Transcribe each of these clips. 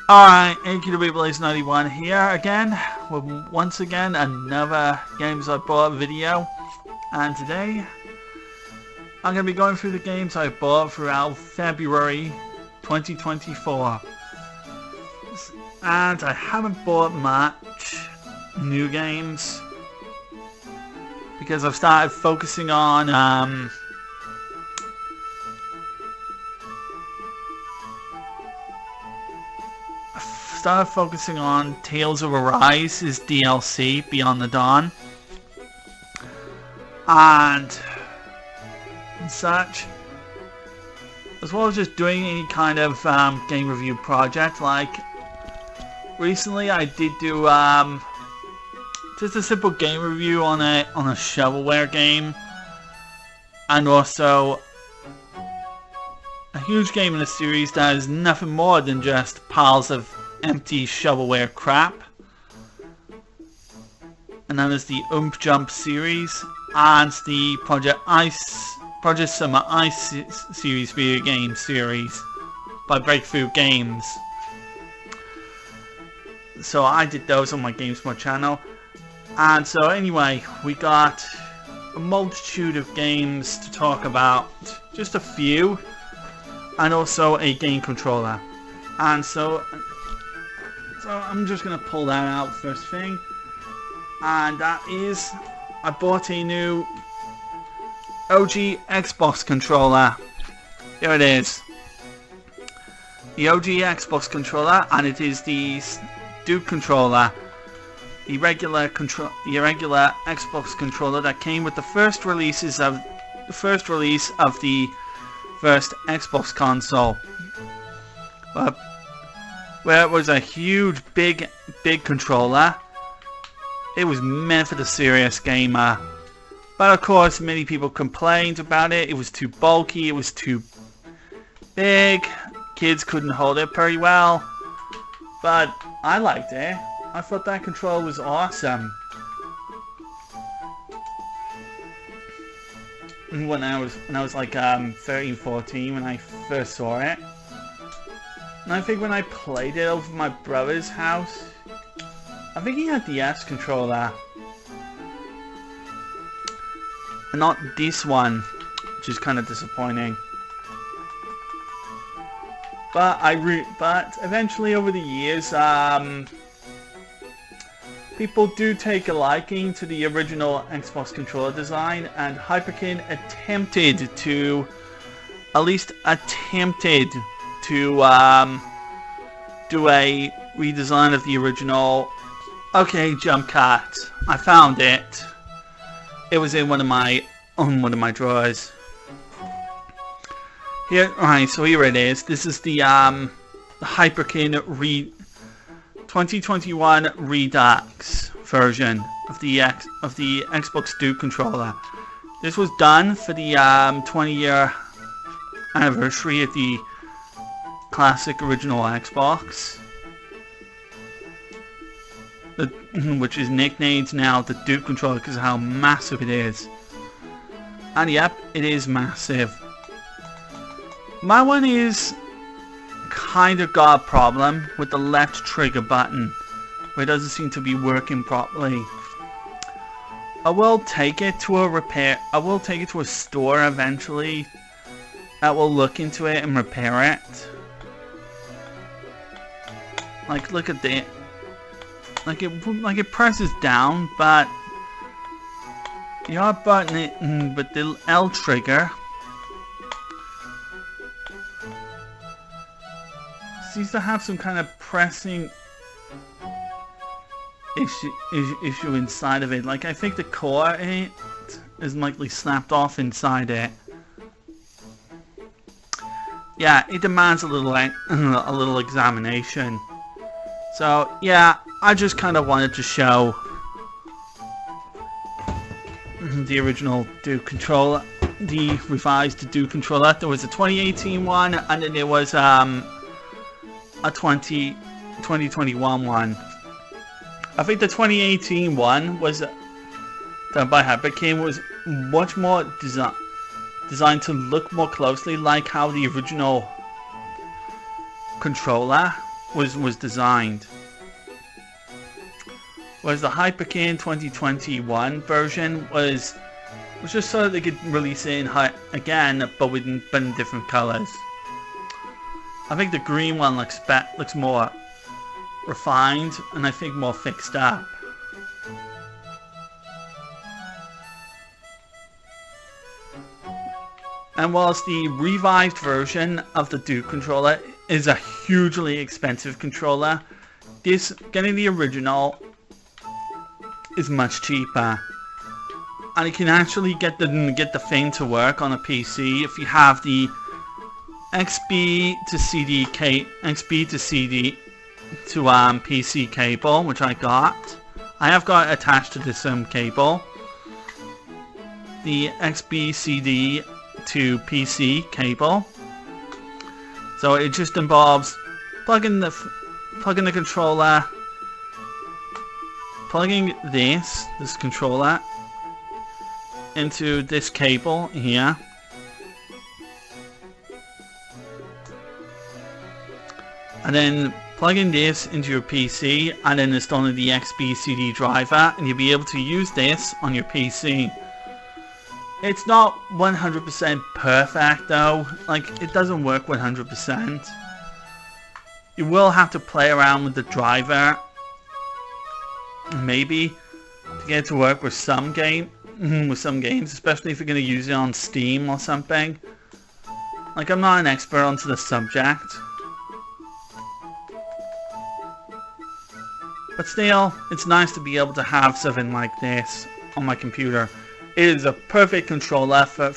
Alright, AQWBlaze91 here again with once again another Games I Bought video, and today I'm going to be going through the games I bought throughout February 2024, and I haven't bought much new games because I've started focusing on Tales of Arise's DLC, Beyond the Dawn, and such, as well as just doing any kind of game review project. Like recently I did do just a simple game review on a shovelware game, and also a huge game in a series that is nothing more than just piles of empty shovelware crap, and that is the Jump series and the Project Summer Ice series video game series by Breakthrough Games. So I did those on my GameSpot channel, and so anyway, we got a multitude of games to talk about, just a few, and also a game controller. And so I'm just going to pull that out first thing, and that is, I bought a new OG Xbox controller. Here it is, the OG Xbox controller, and it is the Duke controller, the regular Xbox controller that came with the first release of the first Xbox console, where it was a huge, big controller. It was meant for the serious gamer. But of course, many people complained about it. It was too bulky, it was too big, kids couldn't hold it very well. But I liked it. I thought that controller was awesome. When I was like 13, 14, when I first saw it. And I think when I played it over my brother's house, I think he had the S controller, and not this one, which is kind of disappointing. But eventually over the years, people do take a liking to the original Xbox controller design, and Hyperkin attempted to do a redesign of the original. Okay, Jump Cut, I found it. It was in one of my drawers. Here, alright, so here it is. This is the Hyperkin 2021 Redux version of the Xbox Duke controller. This was done for the 20-year anniversary of the classic original Xbox, which is nicknamed now the Duke controller because of how massive it is. And yep, it is massive. My one is kind of got a problem with the left trigger button, where it doesn't seem to be working properly. I will take it to a store eventually that will look into it and repair it. Like, look at that. Like it presses down, but the R button, but the L trigger seems to have some kind of pressing issue inside of it. Like, I think the core in it is likely snapped off inside it. Yeah, it demands a little examination. So yeah, I just kind of wanted to show the original Duke controller, the revised Duke controller. There was a 2018 one, and then there was a 2021 one. I think the 2018 one was done by Hyperkin, was much more designed to look more closely like how the original controller was designed. Whereas the Hyperkin 2021 version was just so that they could release it in again, but in different colors. I think the green one looks more refined, and I think more fixed up. And whilst the revived version of the Duke controller is a hugely expensive controller, getting the original is much cheaper. And you can actually get the thing to work on a PC if you have the XB to CD to PC cable, which I got. I have got attached to this cable. The XB CD to PC cable. So it just involves plugging the controller, plugging this controller into this cable here, and then plugging this into your PC, and then installing the XB CD driver, and you'll be able to use this on your PC. It's not 100% perfect though, like it doesn't work 100%. You will have to play around with the driver, maybe, to get it to work with some games, especially if you're going to use it on Steam or something. Like, I'm not an expert onto the subject, but still, it's nice to be able to have something like this on my computer. It is a perfect controller for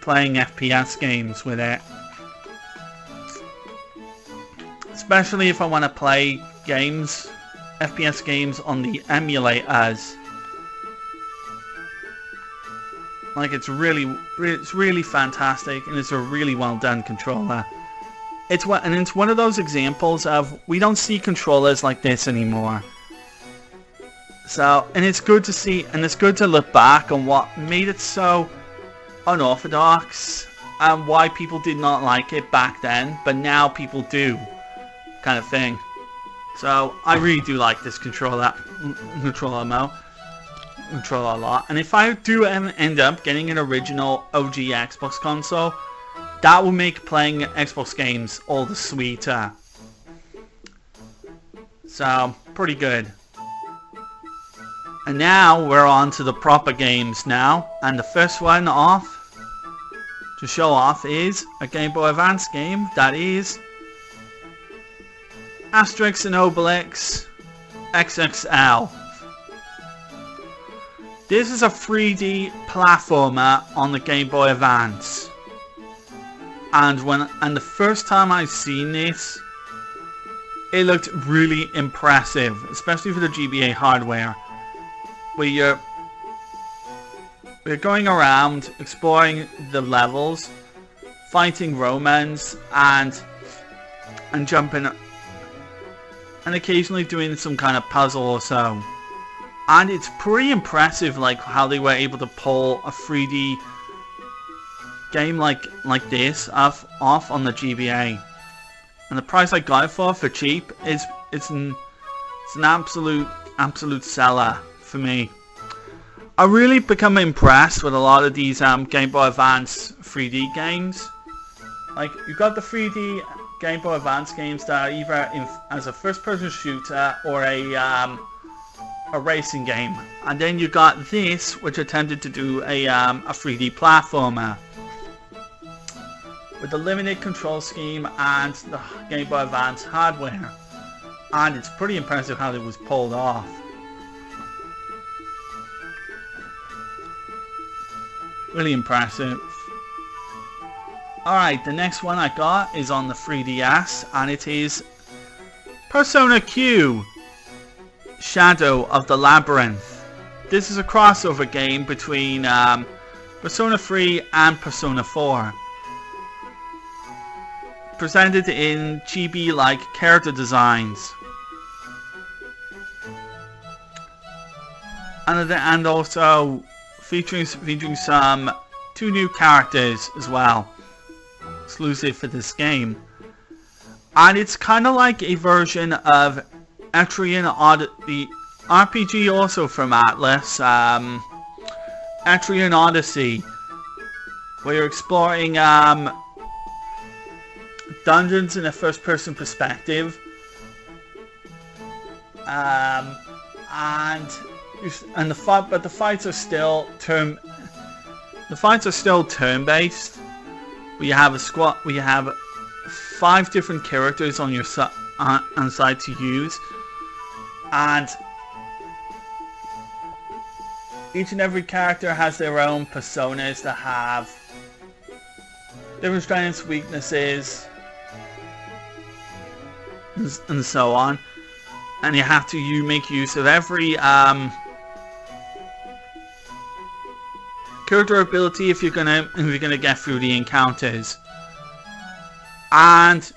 playing FPS games with it. Especially if I want to play games, FPS games on the emulators. Like, it's really fantastic, and it's a really well done controller. It's one of those examples of, we don't see controllers like this anymore. So, and it's good to see, and it's good to look back on what made it so unorthodox, and why people did not like it back then, but now people do, kind of thing. So, I really do like this controller a lot. And if I do end up getting an original OG Xbox console, that will make playing Xbox games all the sweeter. So, pretty good. And now we're on to the proper games now, and the first one off to show off is a Game Boy Advance game, that is Asterix and Obelix XXL. This is a 3D platformer on the Game Boy Advance, and the first time I've seen this, it looked really impressive, especially for the GBA hardware. Where you're going around exploring the levels, fighting Romans, and jumping, and occasionally doing some kind of puzzle or so. And it's pretty impressive, like how they were able to pull a 3D game like this off on the GBA. And the price I got it for cheap is it's an absolute seller for me. I really become impressed with a lot of these Game Boy Advance 3D games. Like, you've got the 3D Game Boy Advance games that are either as a first-person shooter or a racing game, and then you got this, which attempted to do a 3D platformer with the limited control scheme and the Game Boy Advance hardware, and it's pretty impressive how it was pulled off. Really impressive. Alright, the next one I got is on the 3DS, and it is Persona Q Shadow of the Labyrinth. This is a crossover game between Persona 3 and Persona 4. Presented in chibi-like character designs. And also featuring some 2 new characters as well, exclusive for this game. And it's kind of like a version of Etrian Odyssey, the RPG also from Atlas, Etrian Odyssey, where you're exploring dungeons in a first-person perspective, and the fights are still turn-based. We have a squad. We have 5 different characters on your side to use, and each and every character has their own personas that have different strengths, weaknesses, and so on. And you have to make use of every character ability if you're gonna get through the encounters. And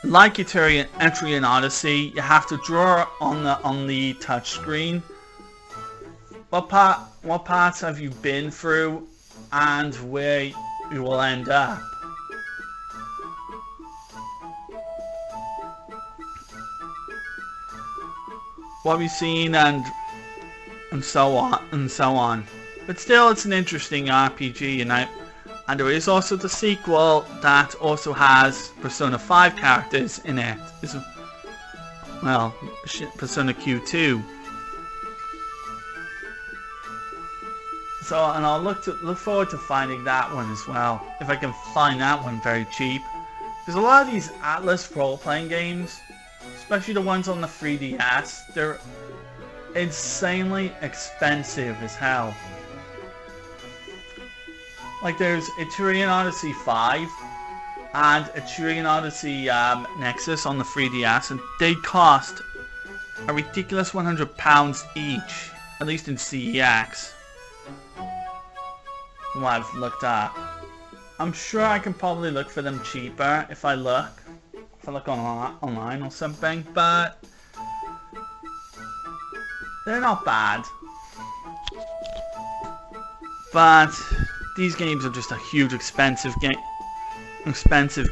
like Etrian Odyssey, you have to draw on the touch screen what parts have you been through and where you will end up. What we've seen and so on. But still, it's an interesting RPG, and there is also the sequel that also has Persona 5 characters in it. Well, Persona Q2. So, and I'll look forward to finding that one as well, if I can find that one very cheap. Because a lot of these Atlas role-playing games, especially the ones on the 3DS, they're insanely expensive as hell. Like there's Etrian Odyssey 5 and Etrian Odyssey Nexus on the 3DS, and they cost a ridiculous £100 each, at least in CEX. From what I've looked at. I'm sure I can probably look for them cheaper if I look online or something, but they're not bad. But these games are just a huge expensive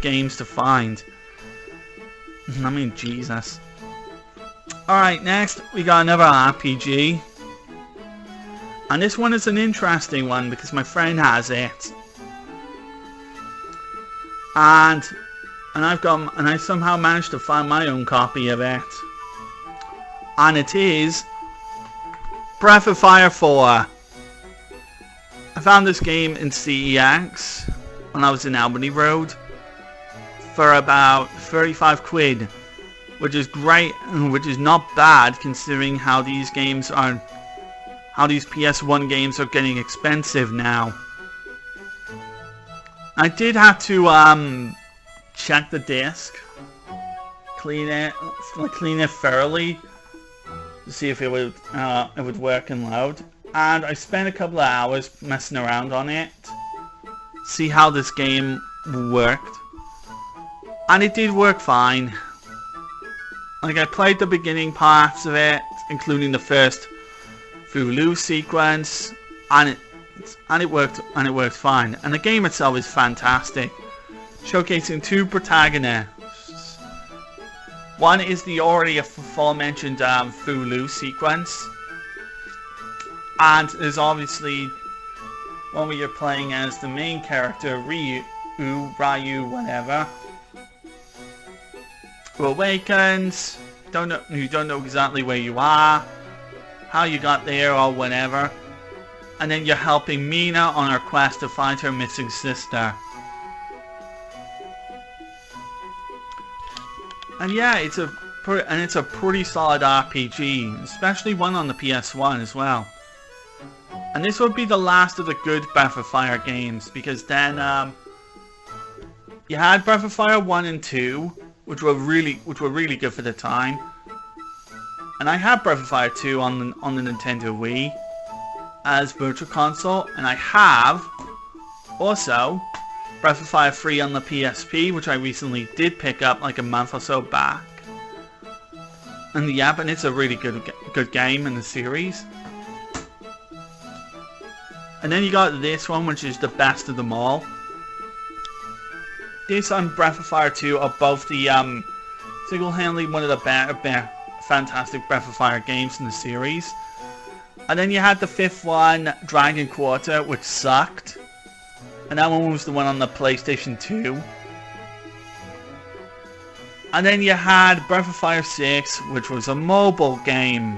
games to find. I mean, Jesus. Alright, next we got another RPG. And this one is an interesting one because my friend has it. And I somehow managed to find my own copy of it. And it is Breath of Fire 4. I found this game in CEX when I was in Albany Road for about 35 quid, which is great, which is not bad considering how these PS1 games are getting expensive now. I did have to check the disc, clean it thoroughly to see if it would work and load. And I spent a couple of hours messing around on it, see how this game worked, and it did work fine. Like, I played the beginning parts of it, including the first Fulu sequence, and it worked fine. And the game itself is fantastic, showcasing 2 protagonists. One is the already aforementioned Fulu sequence. And there's obviously one where you're playing as the main character, Ryu, whatever, who awakens, you don't know exactly where you are, how you got there or whatever, and then you're helping Mina on her quest to find her missing sister. And yeah, it's a pretty solid RPG, especially one on the PS1 as well. And this would be the last of the good Breath of Fire games, because then you had Breath of Fire 1 and 2, which were really good for the time. And I had Breath of Fire 2 on the Nintendo Wii as Virtual Console, and I have also Breath of Fire 3 on the PSP, which I recently did pick up like a month or so back. And yeah, and it's a really good game in the series. And then you got this one, which is the best of them all. This and Breath of Fire 2 are both the Single-handedly one of the better, fantastic Breath of Fire games in the series. And then you had the fifth one, Dragon Quarter, which sucked. And that one was the one on the PlayStation 2. And then you had Breath of Fire 6, which was a mobile game.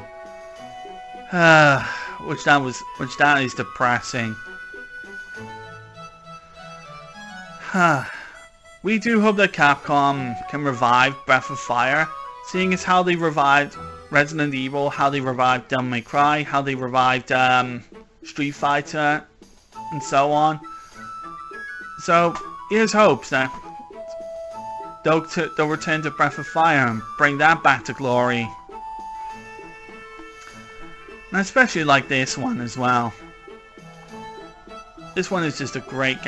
Which that is depressing. We do hope that Capcom can revive Breath of Fire, seeing as how they revived Resident Evil, how they revived Devil May Cry, how they revived Street Fighter, and so on. So here's hopes that they'll return to Breath of Fire and bring that back to glory. And I especially like this one as well. This one is just a great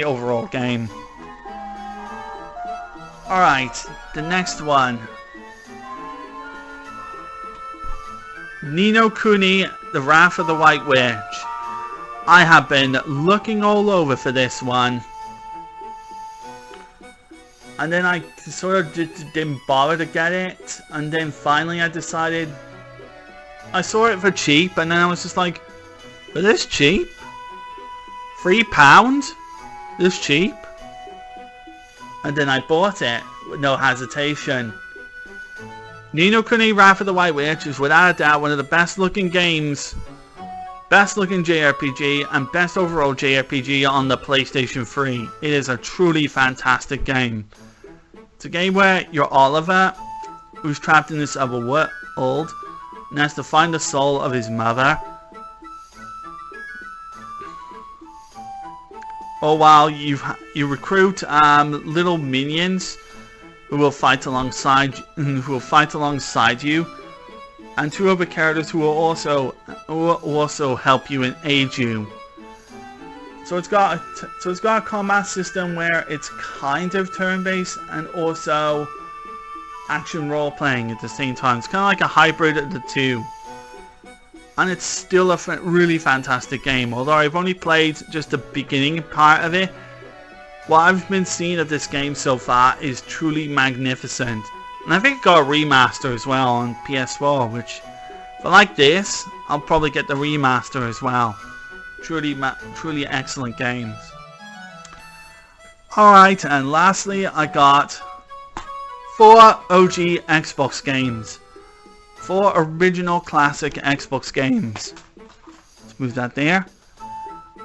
overall game. Alright, the next one. Ni no Kuni, The Wrath of the White Witch. I have been looking all over for this one. And then I sort of didn't bother to get it. And then finally I decided... I saw it for cheap, and then I was just like, for this cheap? £3? This cheap? And then I bought it with no hesitation. Ni no Kuni Wrath of the White Witch is without a doubt one of the best looking games, best looking JRPG, and best overall JRPG on the PlayStation 3. It is a truly fantastic game. It's a game where you're Oliver, who's trapped in this other world, and has to find the soul of his mother. Or while you recruit little minions who will fight alongside you, and two other characters who will also help you and aid you. So it's got a combat system where it's kind of turn-based and also action role-playing at the same time. It's kind of like a hybrid of the two. And it's still a really fantastic game. Although I've only played just the beginning part of it, what I've been seeing of this game so far is truly magnificent. And I think it got a remaster as well on PS4, which, if I like this, I'll probably get the remaster as well. Truly excellent games. Alright, and lastly I got 4 OG Xbox games. 4 original classic Xbox games. Let's move that there.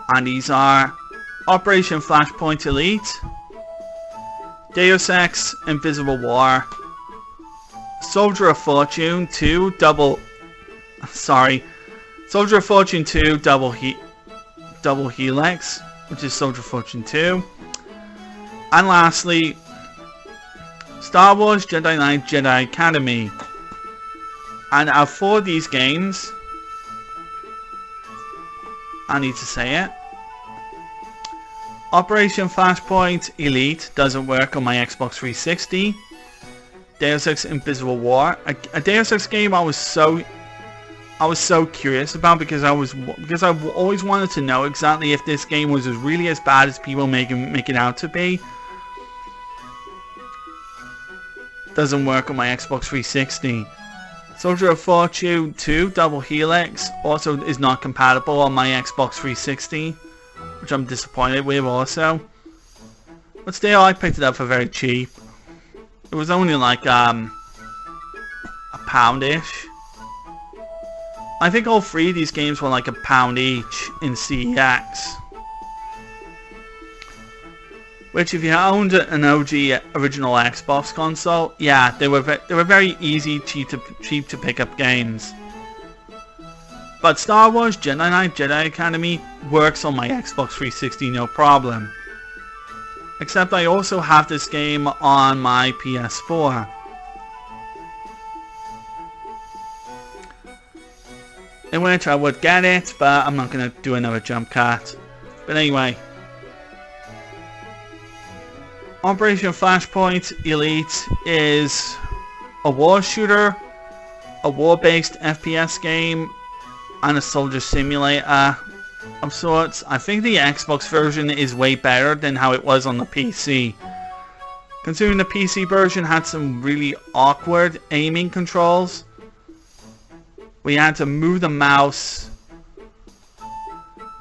And these are Operation Flashpoint Elite, Deus Ex Invisible War, Soldier of Fortune 2 Double Helix, which is Soldier of Fortune 2. And lastly, Star Wars Jedi Knight Jedi Academy. And out of 4 of these games, I need to say it, Operation Flashpoint Elite doesn't work on my Xbox 360. Deus Ex Invisible War, a Deus Ex game I was so curious about because I always wanted to know exactly if this game was really as bad as people make it out to be. Doesn't work on my Xbox 360. Soldier of Fortune 2 Double Helix also is not compatible on my Xbox 360, which I'm disappointed with also. But still, I picked it up for very cheap. It was only like a pound-ish. I think all 3 of these games were like £1 each in CEX. Which, if you owned an OG original Xbox console, yeah, they were very easy, cheap to pick up games. But Star Wars Jedi Knight Jedi Academy works on my Xbox 360 no problem. Except I also have this game on my PS4. In which I would get it, but I'm not going to do another jump cut. But anyway. Operation Flashpoint Elite is a war shooter, a war-based FPS game, and a soldier simulator of sorts. I think the Xbox version is way better than how it was on the PC. considering the PC version had some really awkward aiming controls. We had to move the mouse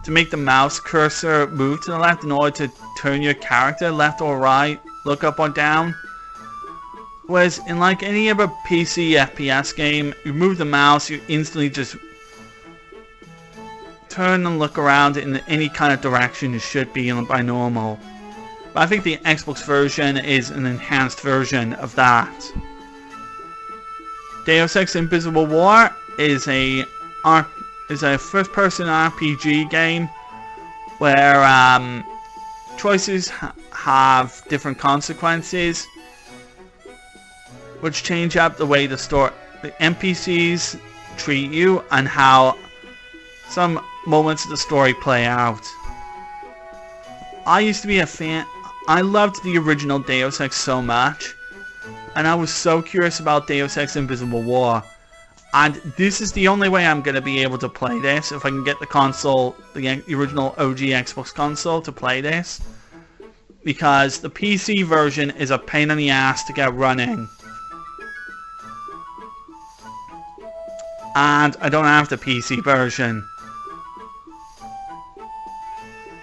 to make the mouse cursor move to the left in order to turn your character left or right, look up or down. Whereas in like any other PC FPS game, you move the mouse, you instantly just turn and look around in any kind of direction it should be by normal. But I think the Xbox version is an enhanced version of that. Deus Ex Invisible War is a first-person RPG game where choices have different consequences, which change up the way the NPCs treat you and how some moments of the story play out. I used to be a fan. I loved the original Deus Ex so much, and I was so curious about Deus Ex Invisible War. And this is the only way I'm going to be able to play this, if I can get the console, the original OG Xbox console to play this. Because the PC version is a pain in the ass to get running. And I don't have the PC version.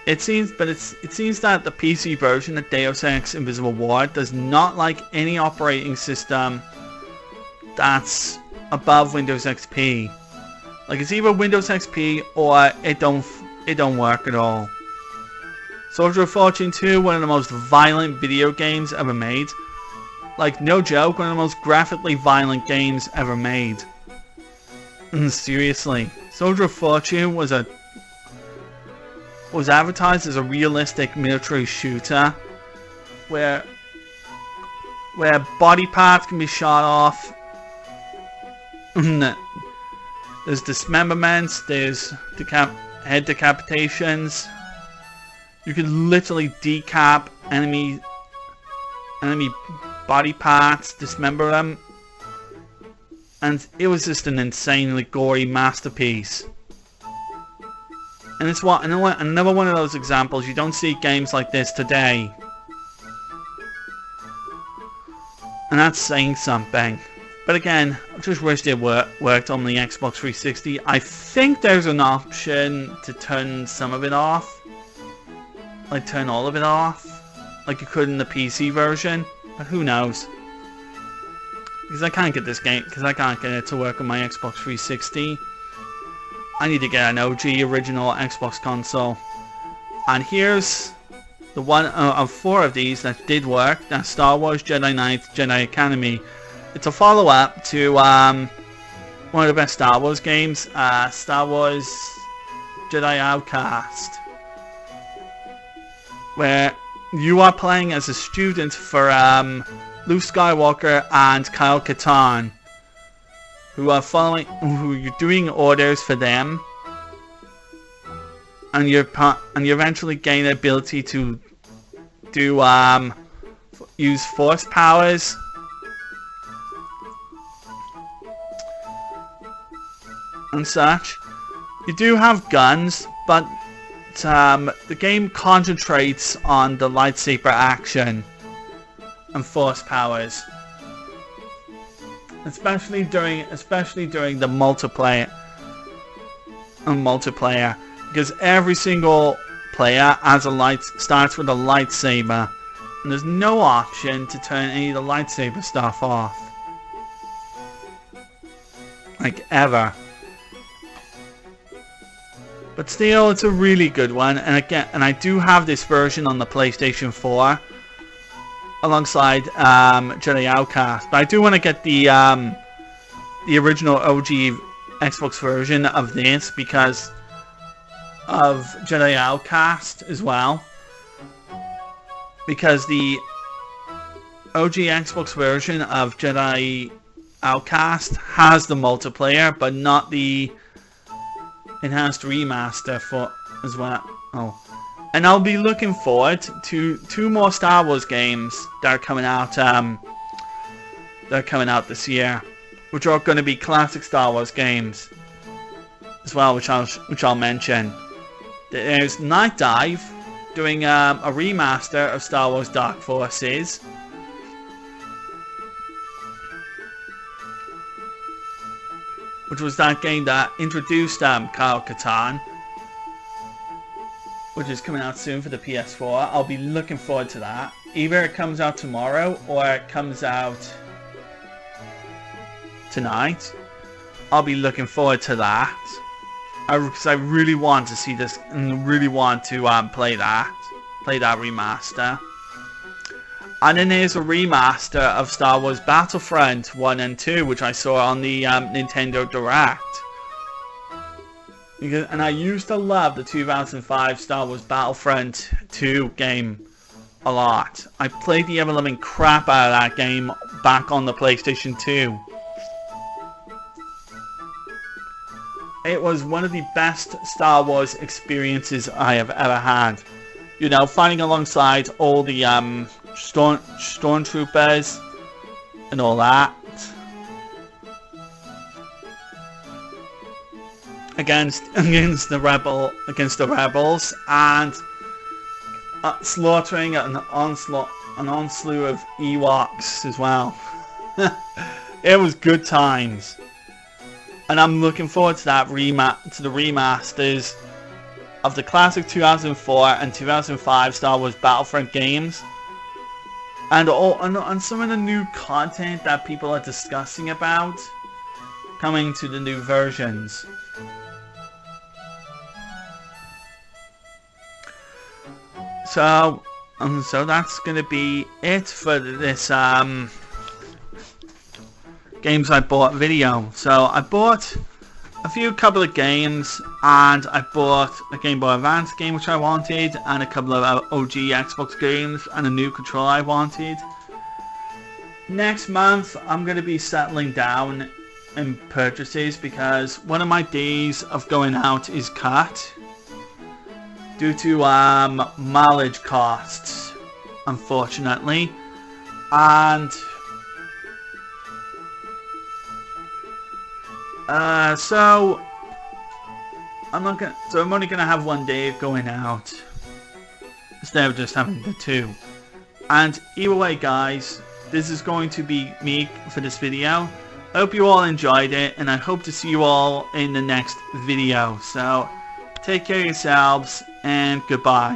It seems that the PC version of Deus Ex Invisible War does not like any operating system that's above Windows XP. Like, it's either Windows XP or it don't work at all. Soldier of Fortune 2, one of the most violent video games ever made. Like, no joke, one of the most graphically violent games ever made. Seriously, Soldier of Fortune was advertised as a realistic military shooter where body parts can be shot off. There's dismemberments, there's head decapitations. You can literally decap enemy body parts, dismember them. And it was just an insanely gory masterpiece. And it's another one of those examples. You don't see games like this today. And that's saying something. But again, I just wished it worked on the Xbox 360. I think there's an option to turn some of it off. Like turn all of it off. Like you could in the PC version. But who knows. Because I can't get this game, because I can't get it to work on my Xbox 360. I need to get an OG original Xbox console. And here's the one of 4 of these that did work. That's Star Wars Jedi Knight Jedi Academy. It's a follow-up to one of the best Star Wars games, Star Wars Jedi Outcast, where you are playing as a student for Luke Skywalker and Kyle Katarn, who you're doing orders for them, and you eventually gain the ability to use force powers. And such. You do have guns, but the game concentrates on the lightsaber action and force powers, especially during the multiplayer, because every single player starts with a lightsaber, and there's no option to turn any of the lightsaber stuff off, like ever. But still, it's a really good one, and I do have this version on the PlayStation 4 alongside Jedi Outcast. But I do want to get the original OG Xbox version of this because of Jedi Outcast as well. Because the OG Xbox version of Jedi Outcast has the multiplayer, but not the enhanced remaster for as well. And I'll be looking forward to 2 more Star Wars games that are coming out this year, which are going to be classic Star Wars games as well, which I'll mention. There's Night Dive doing a remaster of Star Wars Dark Forces, which was that game that introduced Kyle Katarn, which is coming out soon for the PS4. I'll be looking forward to that. Either it comes out tomorrow or it comes out tonight. I'll be looking forward to that. Because I really want to see this and really want to play that remaster. And then there's a remaster of Star Wars Battlefront 1 and 2, which I saw on the Nintendo Direct. And I used to love the 2005 Star Wars Battlefront 2 game a lot. I played the ever-loving crap out of that game back on the PlayStation 2. It was one of the best Star Wars experiences I have ever had. You know, fighting alongside all the stormtroopers and all that against the rebels, and slaughtering an onslaught of Ewoks as well. It was good times, and I'm looking forward to that to the remasters of the classic 2004 and 2005 Star Wars Battlefront games, and some of the new content that people are discussing about coming to the new versions. So that's gonna be it for this games I bought video. So I bought a couple of games, and I bought a Game Boy Advance game which I wanted, and a couple of OG Xbox games, and a new controller I wanted. Next month I'm going to be settling down in purchases because one of my days of going out is cut due to mileage costs, unfortunately, and so I'm only gonna have one day of going out instead of just having the two. And either way, guys, this is going to be me for this video. I hope you all enjoyed it, and I hope to see you all in the next video. So take care of yourselves, and goodbye.